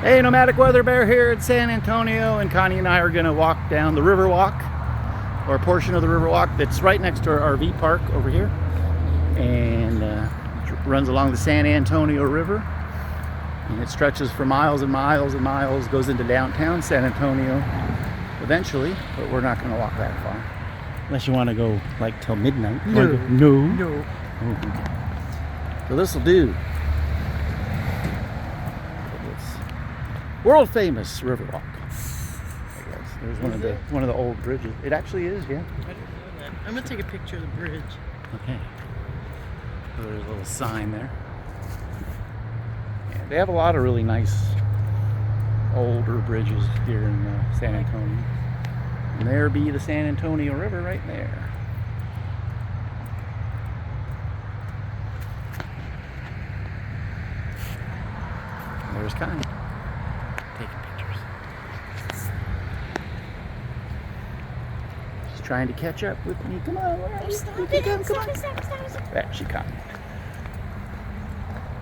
Hey, Nomadic Weather Bear here in San Antonio, and Connie and I are going to walk down the river walk, or a portion of the river walk that's right next to our RV park over here, and runs along the San Antonio River, and it stretches for miles and miles and miles, goes into downtown San Antonio eventually, but we're not going to walk that far. Unless you want to go like till midnight. No. Oh, okay. So this will do. World famous river walk. I guess there's one of the old bridges. It actually is, yeah. I didn't know that. I'm gonna take a picture of the bridge. Okay. So there's a little sign there. Yeah, they have a lot of really nice older bridges here in San Antonio. And there be the San Antonio River right there. There's Connie. Taking pictures. She's trying to catch up with me. Come on, where are you? Stop it. There, she caught me.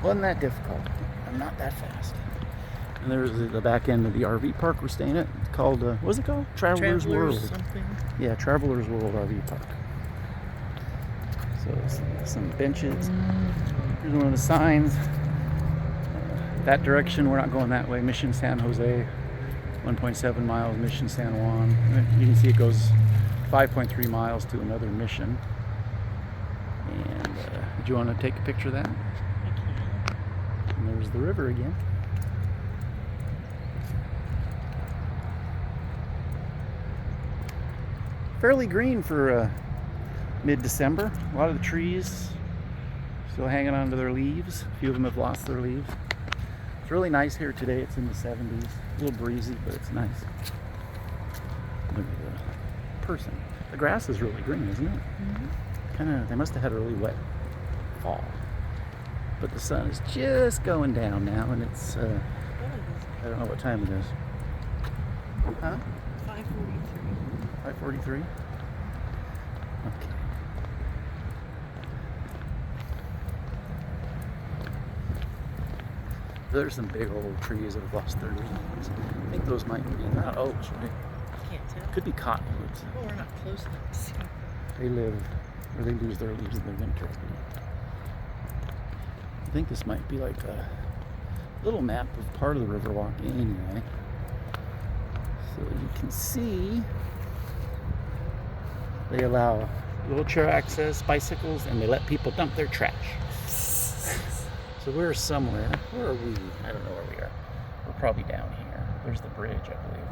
Wasn't that difficult. I'm not that fast. And there's the back end of the RV park we're staying at. It's called, what's it called? Travelers World. Something. Yeah, Travelers World RV Park. So some benches. Here's one of the signs. That direction, we're not going that way. Mission San Jose, 1.7 miles. Mission San Juan. You can see it goes 5.3 miles to another mission. And did you want to take a picture of that? I can. And there's the river again. Fairly green for mid-December. A lot of the trees still hanging on to their leaves. A few of them have lost their leaves. It's really nice here today. It's in the 70s. A little breezy, but it's nice. Look at the person. The grass is really green, isn't it? Mm-hmm. They must have had a really wet fall. But the sun is just going down now, and it's, I don't know what time it is. Huh? 5:43. 5:43? Okay. There's some big old trees that have lost their leaves. I think those might be not oaks, right? Can't tell. Could be cottonwoods. Oh, we're not close enough to see. They live, or they lose their leaves in the winter. I think this might be like a little map of part of the river walk anyway. So you can see they allow wheelchair access, bicycles, and they let people dump their trash. So we're somewhere. Where are we? I don't know where we are. We're probably down here. There's the bridge, I believe.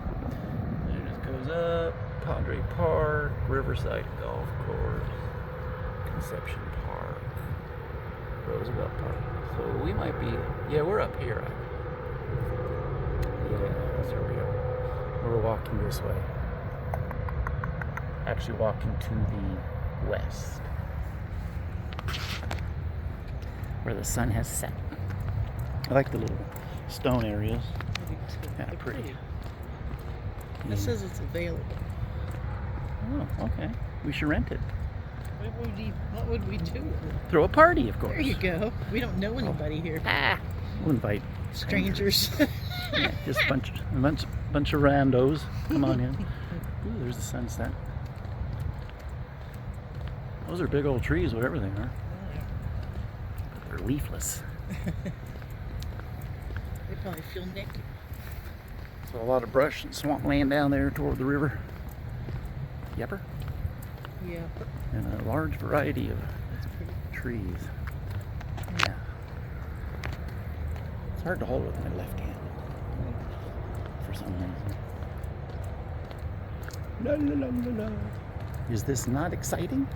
And it just goes up. Padre Park, Riverside Golf Course, Conception Park, Roosevelt Park. So we might be, yeah, we're up here. Yeah, that's where we are. We're walking this way. Actually walking to the west, where the sun has set. I like the little stone areas. Kind of pretty. It says it's available. Oh, okay. We should rent it. What would we do? Throw a party, of course. There you go. We don't know anybody here. We'll invite Strangers. Yeah, just a bunch of randos. Come on in. Ooh, there's the sunset. Those are big old trees, whatever they are. But they're leafless. They probably feel naked. So a lot of brush and swampland down there toward the river. Yepper. Yeah. And a large variety of trees. Yeah. It's hard to hold with my left hand for some reason. La la la la la. Is this not exciting?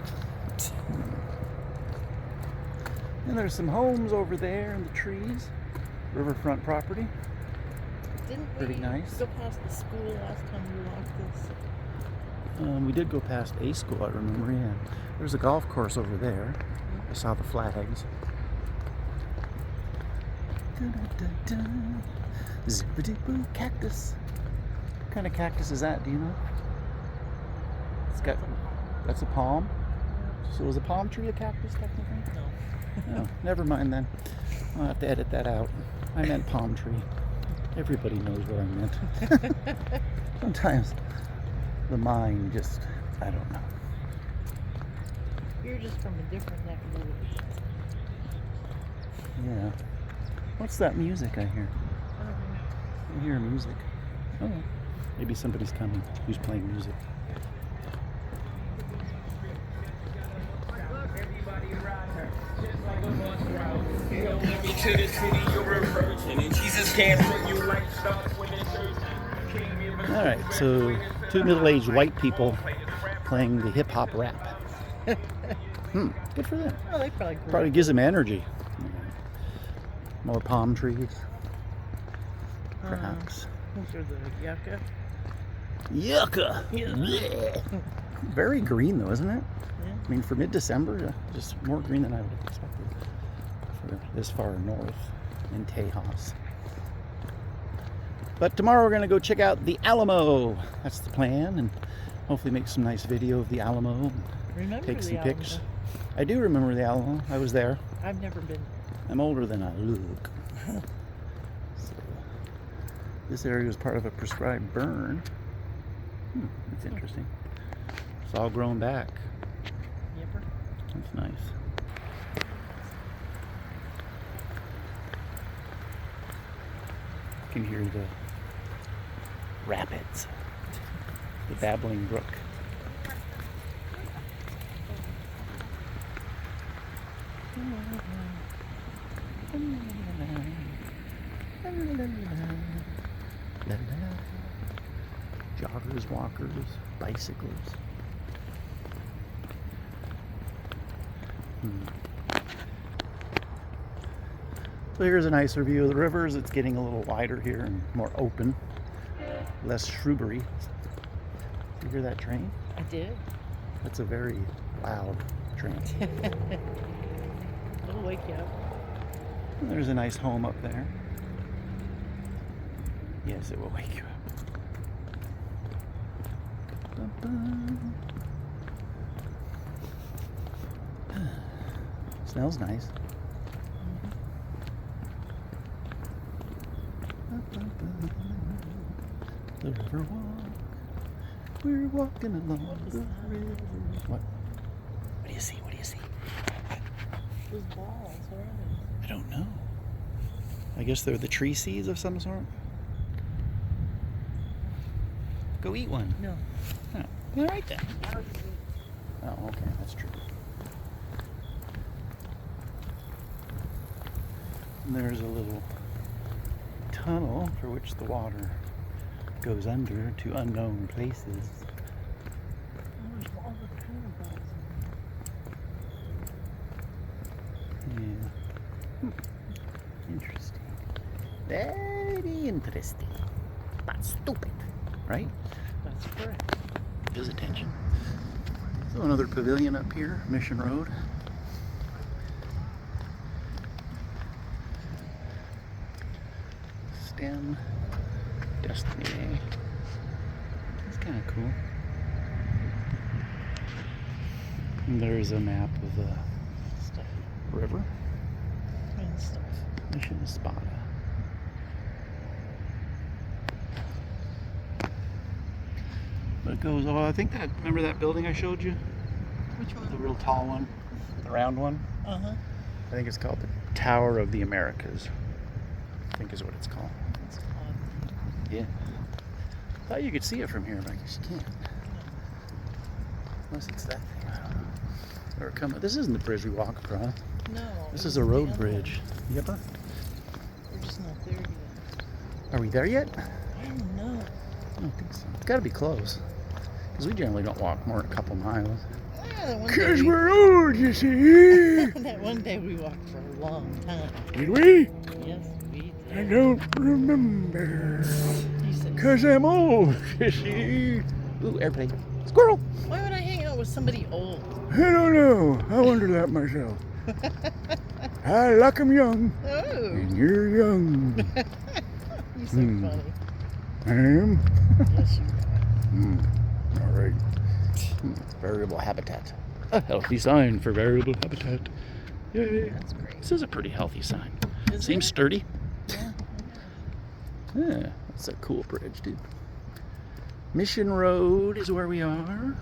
And there's some homes over there in the trees. Riverfront property. Didn't Pretty we nice. go past the school last time we walked this? We did go past a school, I remember, yeah. There's a golf course over there. I saw the flags. Zippity-boo, cactus. What kind of cactus is that, do you know? It's got, that's a palm. So is a palm tree a cactus, technically? No. Oh, never mind then. I'll have to edit that out. I meant palm tree. Everybody knows what I meant. Sometimes the mind just, I don't know. You're just from a different neck of the woods. Yeah. What's that music I hear? I don't know. I hear music. Oh, maybe somebody's coming who's playing music. All right, so two middle-aged white people playing the hip-hop rap. Good for them. Oh, they probably grew Probably up. gives them energy. More palm trees, perhaps. Those are the yucca. Yucca! Blech. Very green though, isn't it? Yeah. I mean, for mid-December, just more green than I would have expected for this far north in Tejas. But tomorrow we're going to go check out the Alamo. That's the plan, and hopefully make some nice video of the Alamo. Remember Take the some Alamo? pics. I do remember the Alamo. I was there. I've never been. I'm older than I look. So, this area is part of a prescribed burn. That's interesting. It's all grown back. Yipper. That's nice. You can hear the rapids, the babbling brook. Joggers, walkers, bicycles. So here's a nicer view of the rivers. It's getting a little wider here and more open, less shrubbery. You hear that train? I did. That's a very loud train. It'll wake you up. And there's a nice home up there. Yes, it will wake you up. Smells nice. The river walk. We're walking along the river. What? What do you see? What do you see? Those balls, what are they? I don't know. I guess they're the tree seeds of some sort. Go eat one. No. Oh, all right then. Oh, okay, that's true. And there's a little tunnel for which the water goes under to unknown places. Oh, there's all the cannonballs Yeah. Interesting. Very interesting. But stupid, right? That's correct. His attention. So another pavilion up here, Mission Road. STEM Destiny. That's kind of cool. And there's a map of the Stuff. river. And stuff. Mission Espada. But it goes, oh, I think that, remember that building I showed you? Which The one? real tall one, the round one? Uh-huh. I think it's called the Tower of the Americas. I think is what it's called. That's odd. Yeah. Thought you could see it from here, but I guess you can't. Unless it's that thing, I don't know. Or come, this isn't the bridge we walk across. No. This it is a was the road other bridge. Yep. one. We're just not there yet. Are we there yet? I don't know. I don't think so. It's got to be close. Because we generally don't walk more than a couple miles. Yeah, that one day Because we- we're old, you see. that one day we walked for a long time. Did we? Yes, we I did. don't remember. He said, Because I'm old, you see. Ooh, airplane. Squirrel. why would I hang out with somebody old? I don't know. I wonder that myself. I like 'em young, Oh, and you're young. you're so Hmm. funny. I am. Yes, you are. All right. Variable habitat. A healthy sign for variable habitat. Yay. That's great. This is a pretty healthy sign. Is Seems it? sturdy. Yeah. Yeah, that's a cool bridge, dude. Mission Road is where we are.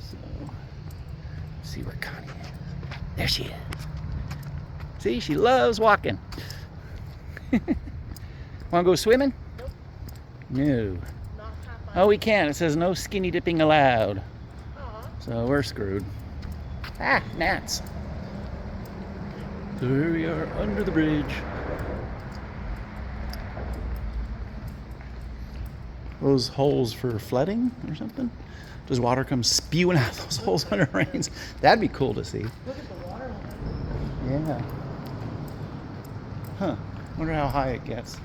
So, let's see where Connie is. There she is. See, she loves walking. Want to go swimming? Nope. No. Not half Oh, we can't. It says no skinny dipping allowed. Aw. So we're screwed. Ah, gnats. So here we are under the bridge. Those holes for flooding or something? Does water come spewing out those holes when it rains? That'd be cool to see. Look at the water line. Yeah. Huh. Wonder how high it gets.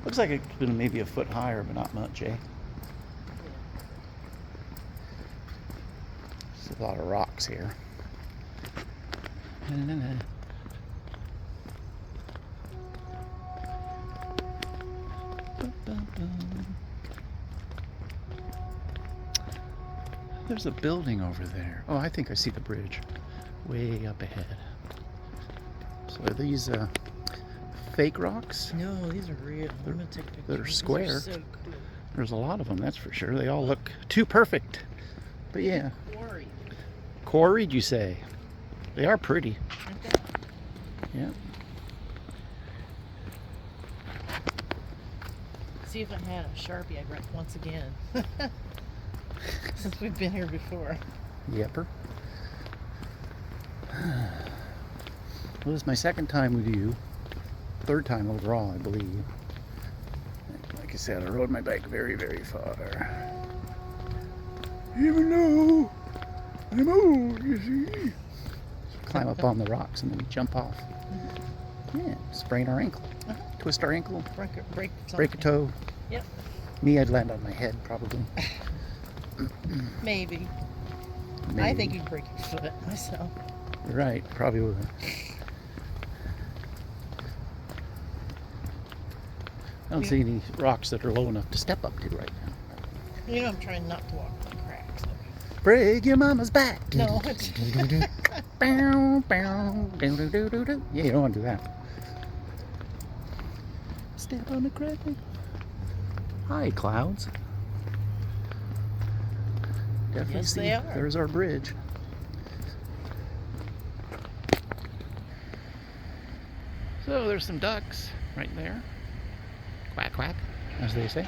Looks like it's been maybe a foot higher, but not much, eh? There's a lot of rocks here. There's a building over there. Oh, I think I see the bridge way up ahead. So are these fake rocks? No, these are real. I'm gonna take pictures. They're These are square. so cool. There's a lot of them, that's for sure. They all look too perfect. But yeah, Quarry. quarried, you say? They are pretty. Aren't they? Yeah. See if I had a Sharpie, I'd write once again. Since we've been here before. Yepper. Well, this is my second time with you. Third time overall, I believe. Like I said, I rode my bike very, very far. Even though I'm old, you see. Climb up on the rocks and then we jump off. Yeah, sprain our ankle. Twist our ankle. Break Break a toe. Yep. Me, I'd land on my head probably. Maybe. I Maybe. think you'd break your foot myself. You're right, probably would. I don't see any rocks that are low enough to step up to right now. You know I'm trying not to walk on cracks. Break your mama's back. No. Bow, bow, doo, doo, doo, doo, doo. Yeah, you don't want to do that. Step on the crack. Hi, clouds. Definitely Yes, see. they are. There's our bridge. So there's some ducks right there. Quack, quack, as they say.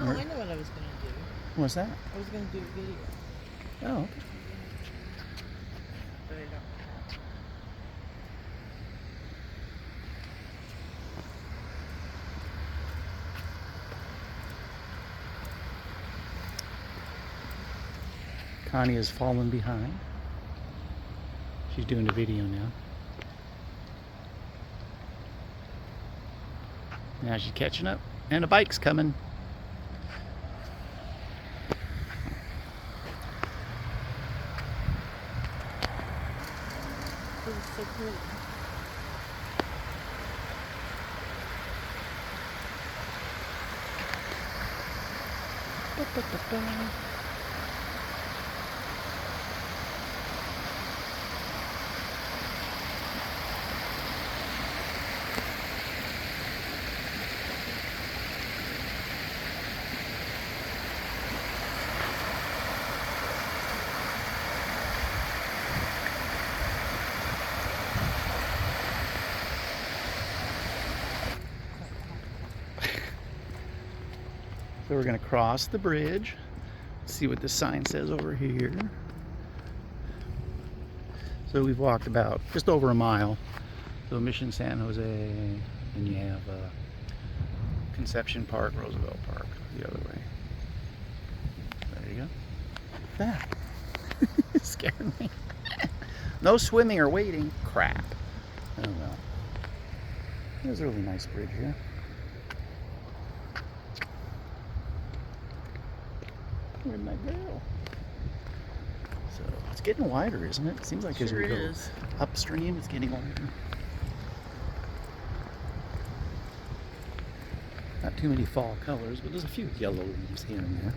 Oh, I know what I was going to do. What's that? I was going to do a video. Oh, But I don't. Connie has fallen behind. She's doing a video now. Now she's catching up, and a bike's coming. This is so cool. So we're gonna cross the bridge. See what the sign says over here. So we've walked about just over a mile. So Mission San Jose, and you have Conception Park, Roosevelt Park, the other way. There you go. That scared me. No swimming or wading. Crap. Oh well. There's a really nice bridge here. Where'd my girl? So it's getting wider, isn't it? It seems like as Sure we go is. upstream, it's getting wider. Not too many fall colors, but there's a few yellow leaves here and there.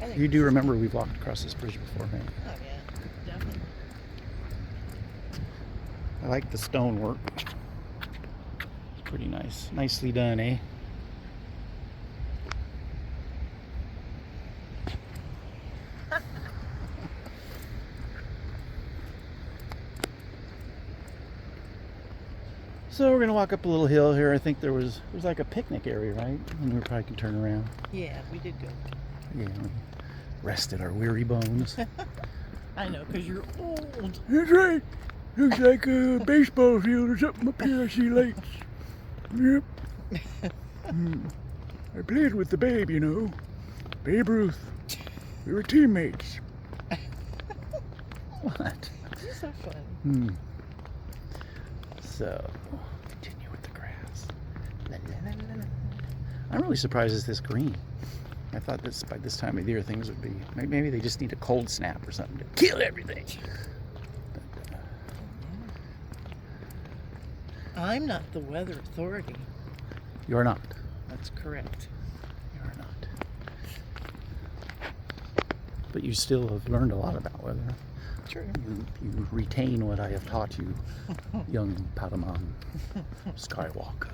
I think You do this is- remember we've walked across this bridge before, right? Oh, yeah. Definitely. I like the stonework. It's pretty nice. Nicely done, eh? So we're gonna walk up a little hill here. I think there was like a picnic area, right? And we probably can turn around. Yeah, we did go. Yeah, we rested our weary bones. I know, because you're old. That's right. Looks like a baseball field or something up here. I see lights. Yep. I played with the Babe, you know. Babe Ruth. We were teammates. What? You're so funny. So, continue with the grass. La, la, la, la, la. I'm really surprised it's this green. I thought this by this time of year things would be, maybe they just need a cold snap or something to kill everything. But, I'm not the weather authority. you're not. That's correct. You're not. But you still have learned a lot about weather. True. You retain what I have taught you, young Padawan Skywalker.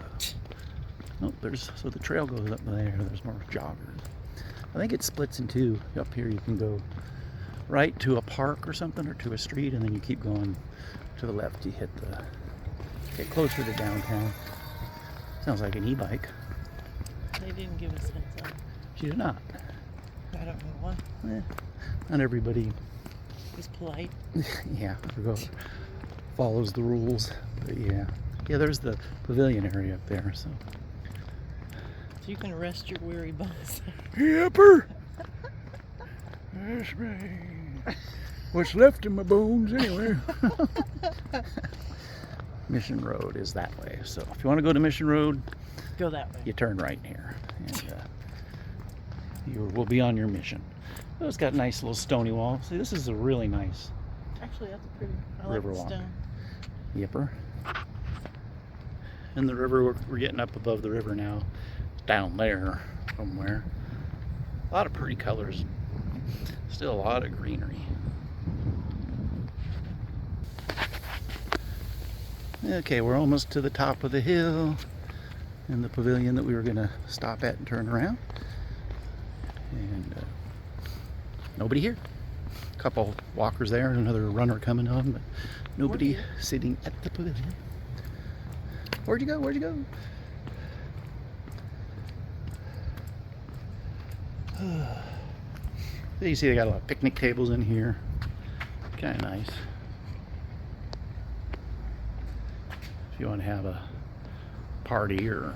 Oh, so the trail goes up there. There's more joggers. I think it splits in two. Up here you can go right to a park or something, or to a street, and then you keep going to the left. You get closer to downtown. Sounds like an e-bike. They didn't give us heads up. She did not. I don't know why. Not everybody. It's polite. Yeah, follows the rules. But yeah, there's the pavilion area up there. So You can rest your weary bones. Yepper. That's right. What's left in my bones anyway. Mission Road is that way. So if you want to go to Mission Road, Go that way. you turn right here, and we'll be on your mission. Oh, it's got a nice little stony wall. See, this is a really nice Actually, that's pretty. I like river the walk. stone. Yipper. And the river, we're getting up above the river now. Down there somewhere. A lot of pretty colors. Still a lot of greenery. Okay, we're almost to the top of the hill and the pavilion that we were gonna stop at and turn around. And nobody here. A couple walkers there and another runner coming on, but nobody sitting at the pavilion. Where'd you go? Where'd you go? You see they got a lot of picnic tables in here. Kind of nice. If you want to have a party or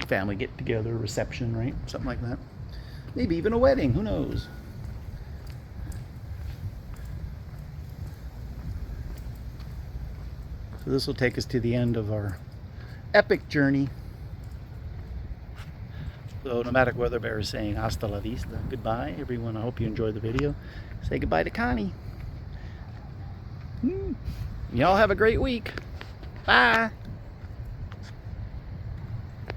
family get together, reception, right? Something like that. Maybe even a wedding, who knows? So this will take us to the end of our epic journey. So nomadic weather bear is saying hasta la vista, goodbye everyone. I hope you enjoyed the video. Say goodbye to Connie. Y'all have a great week. Bye.